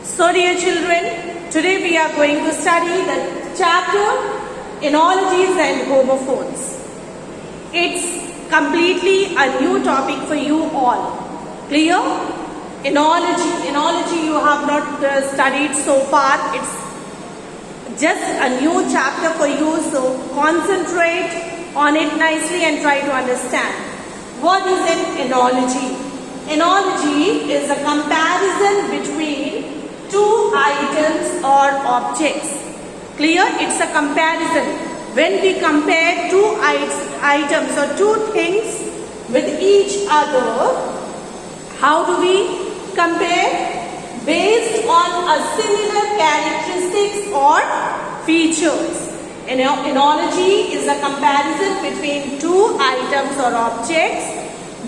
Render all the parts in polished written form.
So dear children, today we are going to study the chapter Analogies and Homophones. It's completely a new topic for you all. Clear? Analogy you have not studied so far. It's just a new chapter for you, so concentrate on it nicely and try to understand. What is an analogy? Analogy is a comparison between two items or objects. Clear? It's a comparison. When we compare two items or two things with each other, how do we compare? Based on a similar characteristics or features. An analogy is a comparison between two items or objects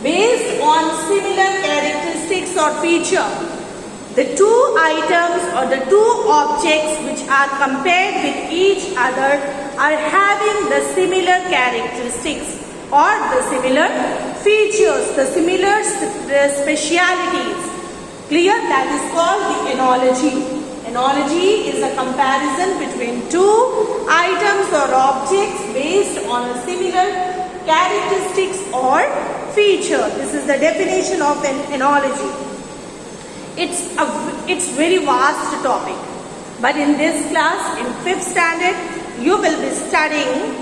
based on similar characteristics or feature. The two items or the two objects which are compared with each other are having the similar characteristics or the similar features, the similar specialities. Clear? That is called the analogy. Analogy is a comparison between two items or objects based on a similar characteristics or feature. This is the definition of an analogy. It's very vast topic, but in this class, in 5th standard, you will be studying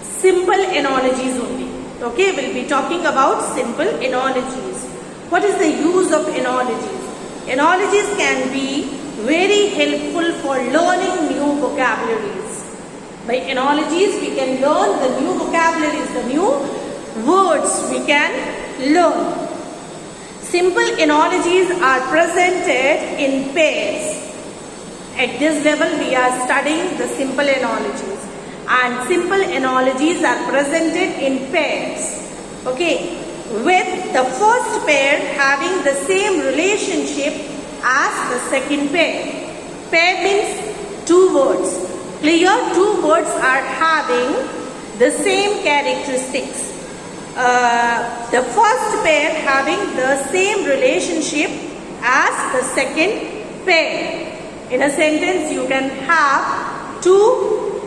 simple analogies only. Okay, we'll be talking about simple analogies. What is the use of analogies? Analogies can be very helpful for learning new vocabularies. By analogies, we can learn the new vocabularies, the new words we can learn. Simple analogies are presented in pairs. At this level, we are studying the simple analogies. And simple analogies are presented in pairs. Okay. With the first pair having the same relationship as the second pair. Pair means two words. Clear? Two words are having the same characteristics. The first pair having the same relationship as the second pair. In a sentence, you can have two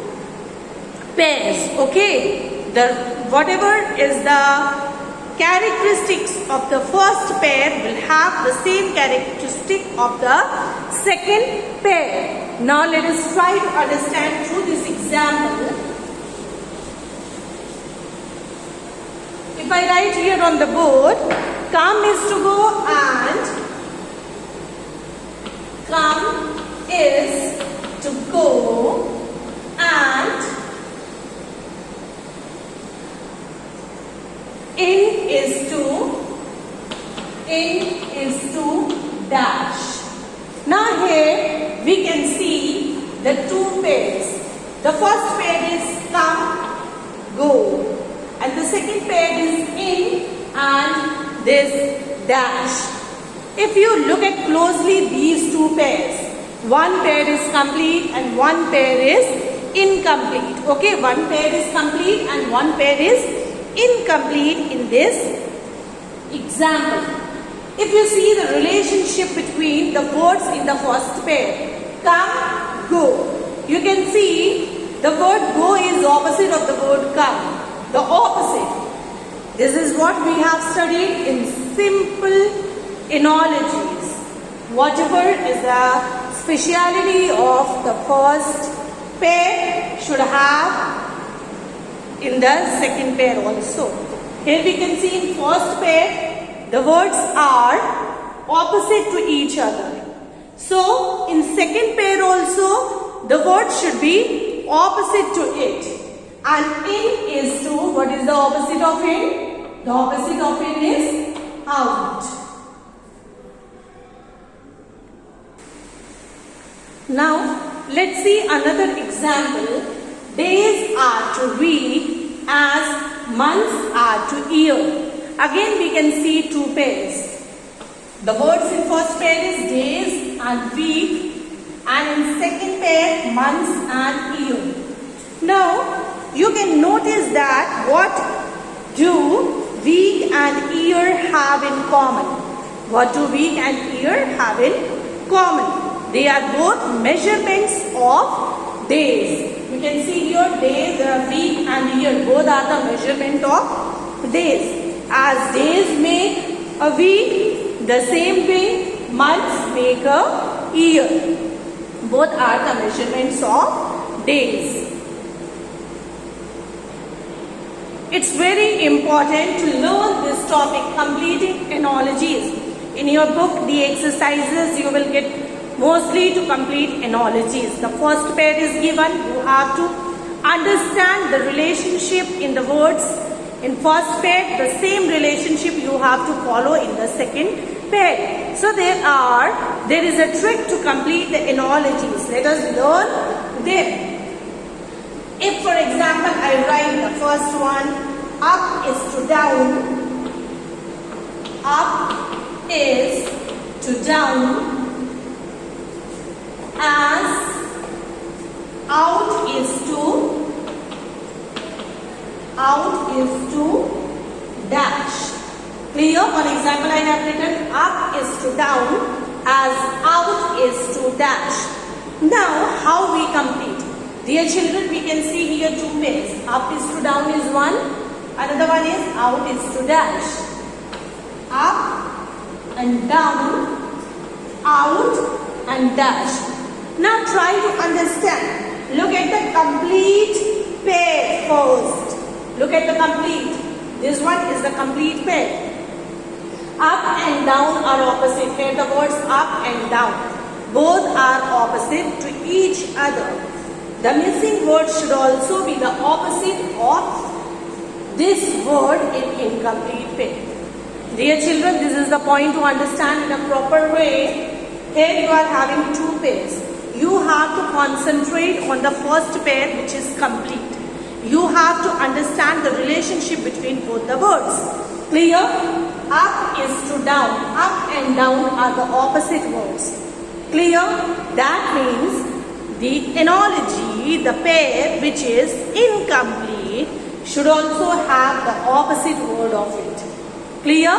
pairs. Okay? Whatever is the characteristics of the first pair will have the same characteristic of the second pair. Now let us try to understand through this example. If I write here on the board, come is to go and come is to go and in is to dash. Now here we can see the two pairs. The first pair is come, go. And the second pair is in and this dash. If you look at closely these two pairs, one pair is complete and one pair is incomplete. Okay, one pair is complete and one pair is incomplete in this example. If you see the relationship between the words in the first pair, come, go, you can see the word go is opposite of the word come. The opposite. This is what we have studied in simple analogies. Whatever is the speciality of the first pair should have in the second pair also. Here we can see in first pair, the words are opposite to each other. So, in second pair also, the words should be opposite to it. And in is to, what is the opposite of in? The opposite of in is out. Now, let's see another example. Days are to week as months are to year. Again we can see two pairs. The words in first pair is days and week, and in second pair months and year. Now you can notice that what do week and year have in common? What do week and year have in common? They are both measurements of days. You can see here days, week and year. Both are the measurement of days. As days make a week, the same way months make a year. Both are the measurements of days. It's very important to learn this topic, completing analogies. In your book, the exercises you will get mostly to complete analogies. The first pair is given. You have to understand the relationship in the words. In first pair, the same relationship you have to follow in the second pair. So there is a trick to complete the analogies. Let us learn them. If, for example, I write the first one, up is to down, up is to down, as out is to dash. Clear? For example, I have written up is to down, as out is to dash. Now, how we complete? Dear children, we can see here two pairs. Up is to down is one. Another one is out is to dash. Up and down, out and dash. Now try to understand. Look at the complete pair first. Look at the complete. This one is the complete pair. Up and down are opposite. Here the words up and down. Both are opposite to each other. The missing word should also be the opposite of this word in incomplete pair. Dear children, this is the point to understand in a proper way. Here you are having two pairs. You have to concentrate on the first pair, which is complete. You have to understand the relationship between both the words. Clear? Up is to down. Up and down are the opposite words. Clear? That means the analogy, the pair which is incomplete, should also have the opposite word of it. Clear?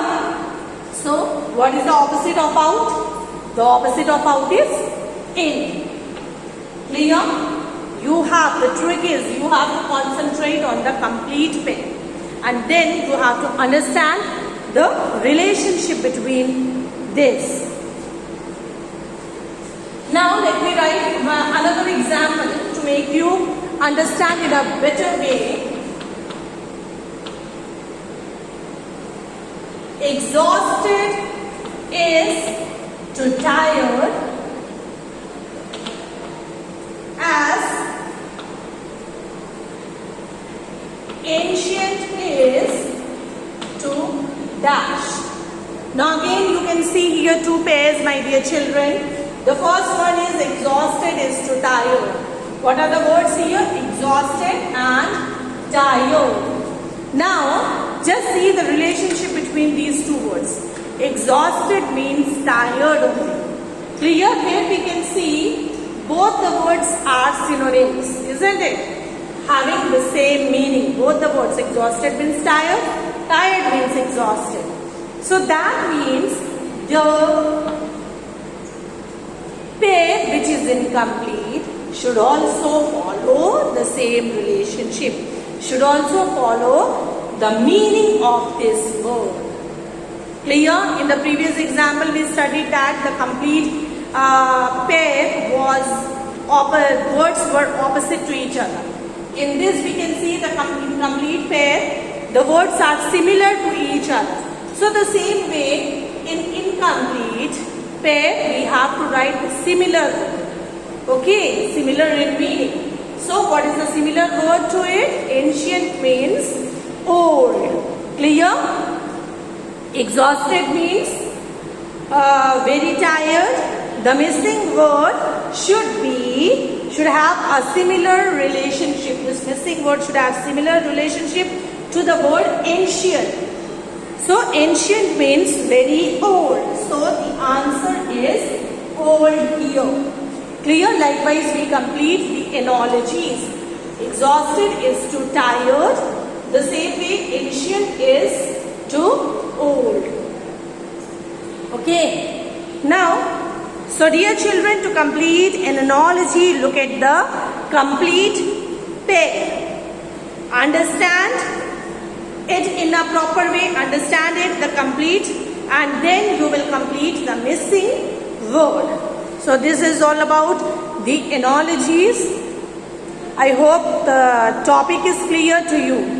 So, what is the opposite of out? The opposite of out is in. Clear? The trick is you have to concentrate on the complete pair. And then you have to understand the relationship between this. Now let me write another example to make you understand in a better way. Exhausted is to tired, as ancient is to dash. Now again you can see here two pairs, my dear children. The first one is exhausted is to tired. What are the words here? Exhausted and tired. Now, just see the relationship between these two words. Exhausted means tired only. Clear? Here we can see both the words are synonyms, isn't it? Having the same meaning. Both the words, exhausted means tired, tired means exhausted. So that means the pair which is incomplete should also follow the same relationship, should also follow the meaning of this word. Clear? In the previous example we studied that the complete pair words were opposite to each other. In this we can see the complete pair, the words are similar to each other. So the same way in incomplete pair we have to write similar word. Okay, similar in meaning. So what is the similar word to it? Ancient means old. Clear? Exhausted means very tired. The missing word should have a similar relationship. This missing word should have similar relationship to the word ancient. So ancient means very old. So the answer is old here. Clear? Likewise we complete the analogies. Exhausted is to tired. The same way ancient is to old. Okay. Okay. Now, so dear children, to complete an analogy, look at the complete pair. Understand it in a proper way, understand it, the complete, and then you will complete the missing word. So this is all about the analogies. I hope the topic is clear to you.